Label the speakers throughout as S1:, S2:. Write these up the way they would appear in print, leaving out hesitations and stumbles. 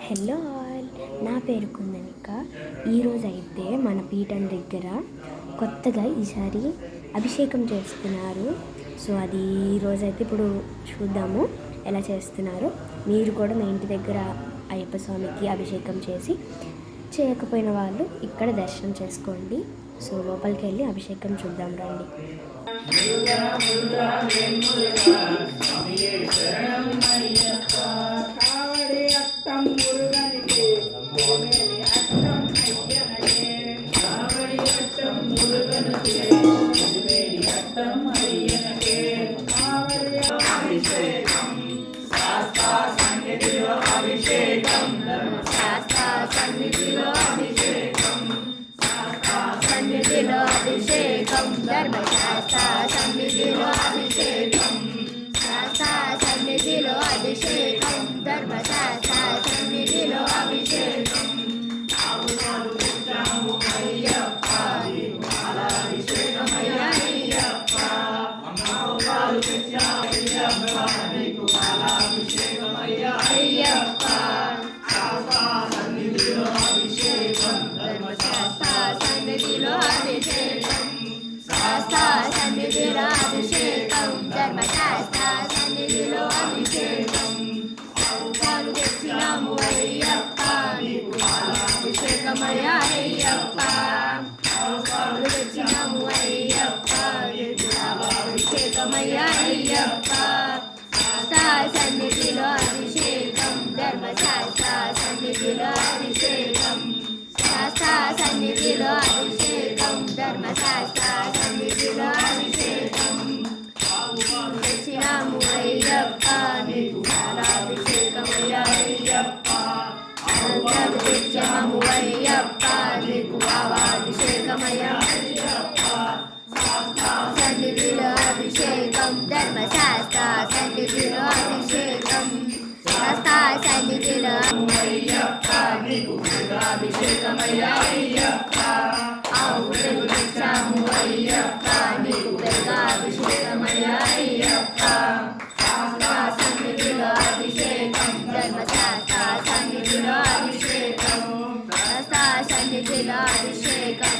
S1: Hello all, నా పేరు కుందనిక. ఈరోజు అయితే మన పీఠం దగ్గర కొత్తగా ఈసారి అభిషేకం చేస్తున్నారు. సో అది ఈరోజైతే ఇప్పుడు చూద్దాము ఎలా చేస్తున్నారు. మీరు కూడా మీ ఇంటి దగ్గర అయ్యప్ప స్వామికి అభిషేకం చేయకపోయిన వాళ్ళు ఇక్కడ దర్శనం చేసుకోండి. సో లోపలికి వెళ్ళి అభిషేకం చూద్దాం రండి. సన్నిధిలో అభిషేకం ధర్మశాస్త్ర సన్నిధిలో అభిషేకం శాస్త్ర సన్నిధిలో అభిషేకం ధర్మశాస్త్ర సన్నిధిలో అభిషేకం తెచ్చినాము అయ్యప్ప నీకు అభిషేకమయ్యా అయ్యప్ప తెచ్చాము అయ్యప్ప నీకు అభిషేకమయ్యా అయ్యప్ప సన్నిధిలో అభిషేకం ధర్మశాస్త్ర సన్నిధిలో అభిషేకం శాస్త్ర సన్నిధిలో అయ్యప్ప నీకు అభిషేకమయ్యా అయ్యప్ప ఆవు పెరుగు తెచ్చాము అయ్యప్ప నీకు పెరుగ అభిషేకమయ్యా అయ్యప్ప శాస్త్ర సన్నిధిలో అభిషేకం ధర్మశాస్త్ర సన్నిధిలో అభిషేకం శాస్త్ర సన్నిధిలో అభిషేకం ధర్మశాస్త్ర సన్నిధిలో అభిషేకం తెచ్చాము అయ్యప్ప నీకు పెరుగ అభిషేకమయ్యా అయ్యప్ప అయ్యప్ప అభిషేకమయ్యా అయ్యప్ప సన్నిధిలో అభిషేకం ధర్మశాస్త్ర సన్నిధిలో అభిషేకం సన్నిధిలో అభిషేకం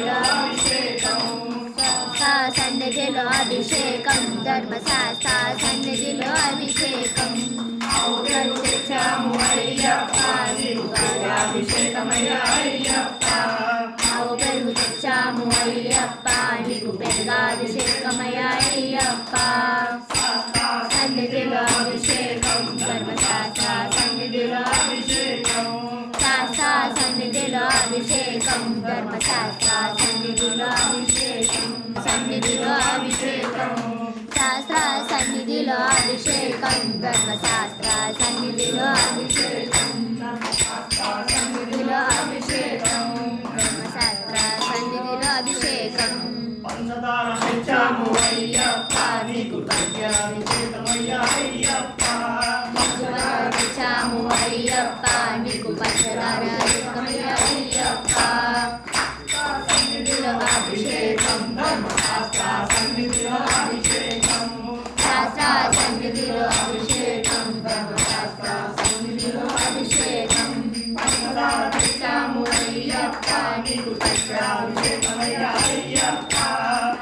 S1: ధర్మశాస్త్ర సన్నిధిలో అభిషేకం తెచ్చాము అయ్యప్ప అభిషేకమయ్యా అయ్యప్ప ఆవు పెరుగు తెచ్చాము అయ్యప్ప నీకు పెరుగ అభిషేకమయ్యా అయ్యప్ప సన్నిధిలో అభిషేకం ధర్మశాస్త్ర సన్నిధిలో అభిషేకం శాస్త్ర సన్నిధిలో అభిషేకం ధర్మశాస్త్ర సన్నిధిలో అభిషేకం సన్నిధిలో అభిషేకం శాస్త్ర సన్నిధిలో అభిషేకం ధర్మశాస్త్ర సన్నిధిలో అభిషేకం సన్నిధిలో అభిషేకం ధర్మశాస్త్ర సన్నిధిలో అభిషేకం తెచ్చాము అయ్యప్ప నీకు అభిషేకమయ్యా అయ్యప్ప తెచ్చాము అయ్యప్ప నీకు పంచదారమయ్యా అయ్యప్ప సన్నిధిలో అభిషేకం ధర్మశాస్త్ర సన్నిధిలో అభిషేకం శాస్త్ర సన్నిధిలో అభిషేకం ధర్మశాస్త్ర సన్నిధిలో అభిషేకం తెచ్చాము అయ్యప్ప నీకు అభిషేకమయ్యా అయ్యప్ప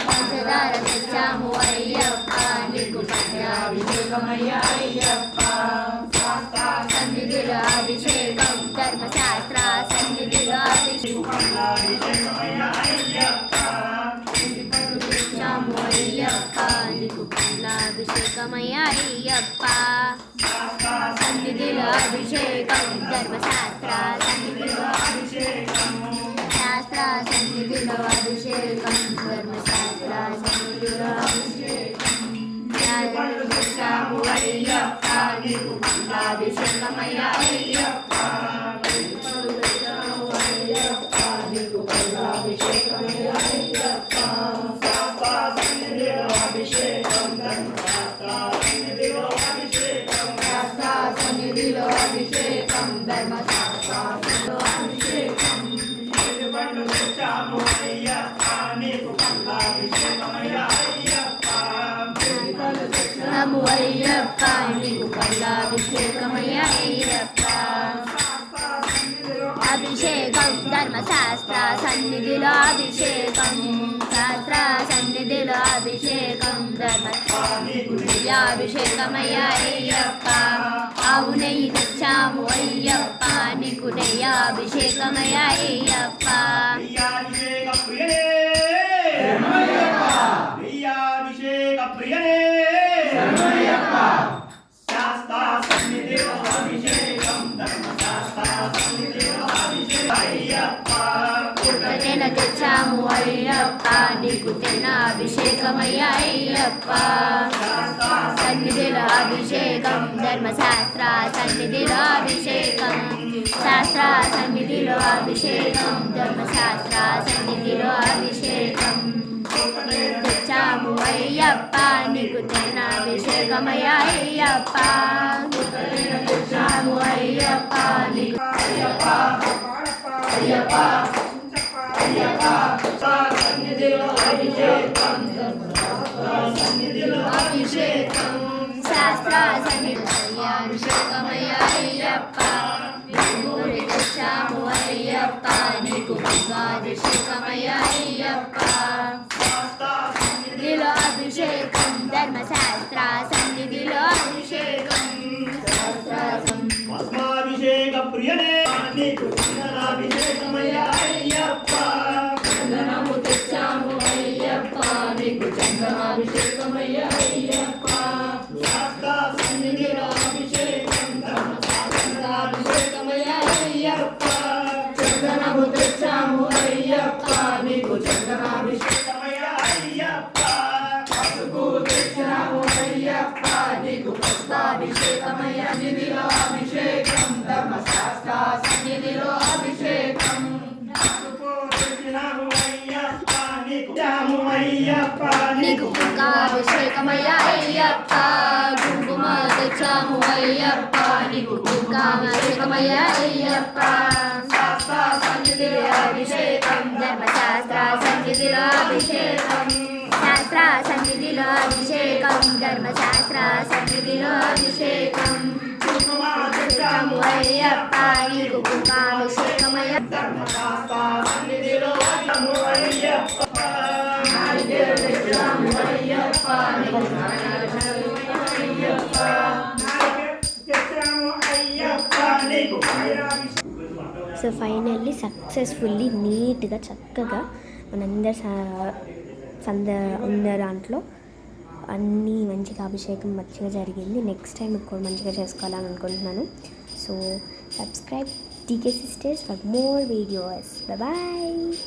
S1: పంచదార తెచ్చాము అయ్యప్ప నీకు అభిషేకమయ్యా అయ్యప్ప సన్నిధిలో అభిషేకం ధర్మశాస్త్ర సన్నిధిలో అభిషేకమయ్యా అయ్యప్ప తెచ్చాము అయ్యప్ప నీకు అభిషేకమయ్యా అయ్యప్ప సన్నిధిలో అభిషేకం ధర్మశాస్త్ర సన్నిధిలో అభిషేకం శాస్త్ర సన్నిధిలో అభిషేకం ధర్మశాస్త్ర సన్నిధిలో అభిషేకం తెచ్చాము అయ్యప్ప నీకు అభిషేకమయ్యా అయ్యప్ప నీకు అభిషేకమయ్యా అయ్యప్ప అభిషేకం
S2: సన్నిధిలో అభిషేకం ధర్మశాస్త్రంలో అభిషేకం పండు తెచ్చాము అయ్యప్ప నీకు పల్లాభిషేకమయ్యా అయ్యప్ప తెచ్చాము అయ్యప్ప నీకు పల్లాభిషేకమయ్యా అయ్యప్ప అభిషేకం ధర్మశాస్త్ర సన్నిధిలో అభిషేకం శాస్త్ర సన్నిధిలో అభిషేకం ధర్మశాస్త్రాభిషేకమయ్యా అయ్యప్ప ఆవు నెయ్యి తెచ్చాము అయ్యప్ప నీకు నెయ్యాభిషేకమయ్యా అయ్యప్ప తెచ్చాము అయ్యప్ప నీకు తెనాభిషేకమయ్యా అయ్యప్ప సన్నిధిలో అభిషేకం ధర్మశాస్త్ర సన్నిధిలో అభిషేకం శాస్త్ర సన్నిధిలో అభిషేకం ధర్మశాస్త్ర సన్నిధిలో అభిషేకం తెచ్చాము అయ్యప్ప నీకు తెనాభిషేకమయ్యా అయ్యప్ప తెచ్చాము అయ్యప్ప నీకు అయ్యప్ప అభిషేకం శాస్త్ర అభిషేకమయ్యా అయ్యప్ప తెచ్చాము అయ్యప్ప నీకు అభిషేకమయ్యా అయ్యప్ప సన్నిధిలో అభిషేకం ధర్మశాస్త్ర సన్నిధిలో అభిషేకం
S3: అభిషేక ప్రియనే నీకు అభిషేకమయ్యా అయ్యప్ప
S2: చందనము తెచ్చాము అయ్యప్ప నీకు చందనాభిషేకమయ్యా అయ్యప్ప
S3: సన్నిధిలో అభిషేకం
S2: అభిషేకమయ్యా అయ్యప్ప చందనము తెచ్చాము అయ్యప్ప నీకు చందనాభిషేకమయ్యా అయ్యప్ప పసుపు తెచ్చాము అయ్యప్ప నీకు పుష్పాభిషేకమయ్యా నిధిలో అభిషేకం ధర్మశాస్త్ర సన్నిధిలో అభిషేకం నీకు కుంకాభిషేకమయ్యా అయ్యప్ప కుంకుమ తెచ్చాము అయ్యప్ప నీకు కుంకాభిషేకమయ్యా అయ్యప్ప సన్నిధిలో అభిషేకం ధర్మశాస్త్ర సన్నిధిలో అభిషేకం శాస్త్ర సన్నిధిలో అభిషేకం ధర్మశాస్త్ర సన్నిధిలో అభిషేకం తెచ్చాము అయ్యప్ప నీకు కుంకాభిషేకమయ్యా
S3: సన్నిధిలో
S1: సో ఫైనల్లీ సక్సెస్ఫుల్లీ నీట్గా చక్కగా మనందరి ఉన్న దాంట్లో అన్నీ మంచిగా అభిషేకం మంచిగా జరిగింది. నెక్స్ట్ టైం ఎక్కువ మంచిగా చేసుకోవాలని అనుకుంటున్నాను. So subscribe DK Sisters for more videos. Bye bye.